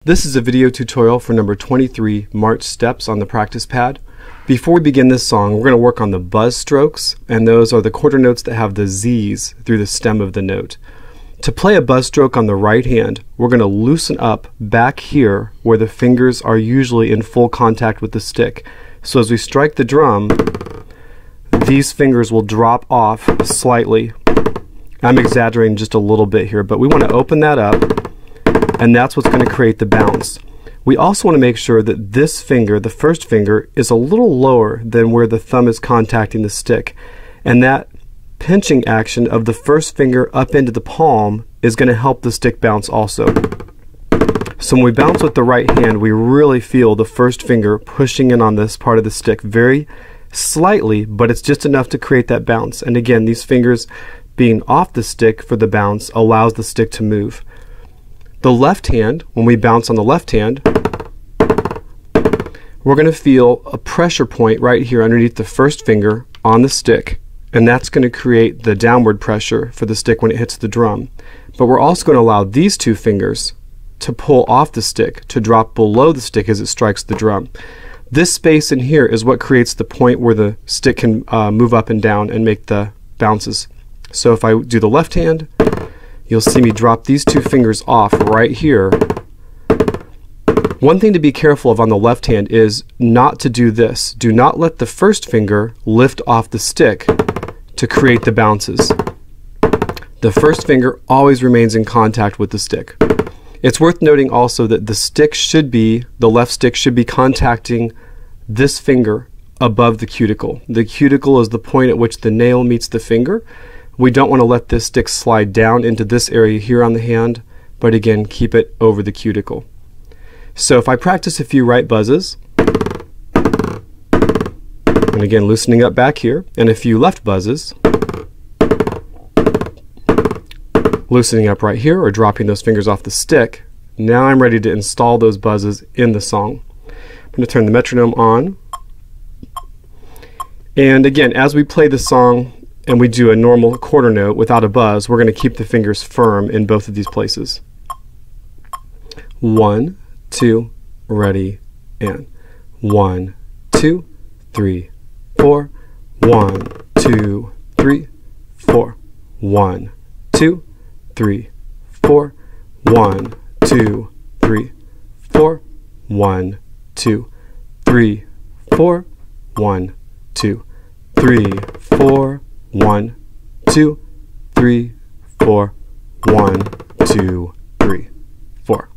This is a video tutorial for number 23, March Steps on the practice pad. Before we begin this song, we're going to work on the buzz strokes, and those are the quarter notes that have the Z's through the stem of the note. To play a buzz stroke on the right hand, we're going to loosen up back here where the fingers are usually in full contact with the stick. So as we strike the drum, these fingers will drop off slightly. I'm exaggerating just a little bit here, but we want to open that up, and that's what's going to create the bounce. We also want to make sure that this finger, the first finger, is a little lower than where the thumb is contacting the stick. And that pinching action of the first finger up into the palm is going to help the stick bounce also. So when we bounce with the right hand, we really feel the first finger pushing in on this part of the stick very slightly, but it's just enough to create that bounce. And again, these fingers being off the stick for the bounce allows the stick to move. The left hand, when we bounce on the left hand, we're going to feel a pressure point right here underneath the first finger on the stick, and that's going to create the downward pressure for the stick when it hits the drum. But we're also going to allow these two fingers to pull off the stick, to drop below the stick as it strikes the drum. This space in here is what creates the point where the stick can move up and down and make the bounces. So if I do the left hand, you'll see me drop these two fingers off right here. One thing to be careful of on the left hand is not to do this. Do not let the first finger lift off the stick to create the bounces. The first finger always remains in contact with the stick. It's worth noting also that the left stick should be contacting this finger above the cuticle. The cuticle is the point at which the nail meets the finger. We don't want to let this stick slide down into this area here on the hand, but again, keep it over the cuticle. So if I practice a few right buzzes, and again loosening up back here, and a few left buzzes, loosening up right here or dropping those fingers off the stick, now I'm ready to install those buzzes in the song. I'm going to turn the metronome on, and again, as we play the song and we do a normal quarter note without a buzz, we're going to keep the fingers firm in both of these places. 1, 2, ready, and 1, 2, 3, 4, 1, 2, 3, 4, 1, 2, 3, 4, 1, 2, 3, 4, 1, 2, 3, 4, 1, 2, 3, 4, 1, 2, 3, 4, 1, 2, 3, 4.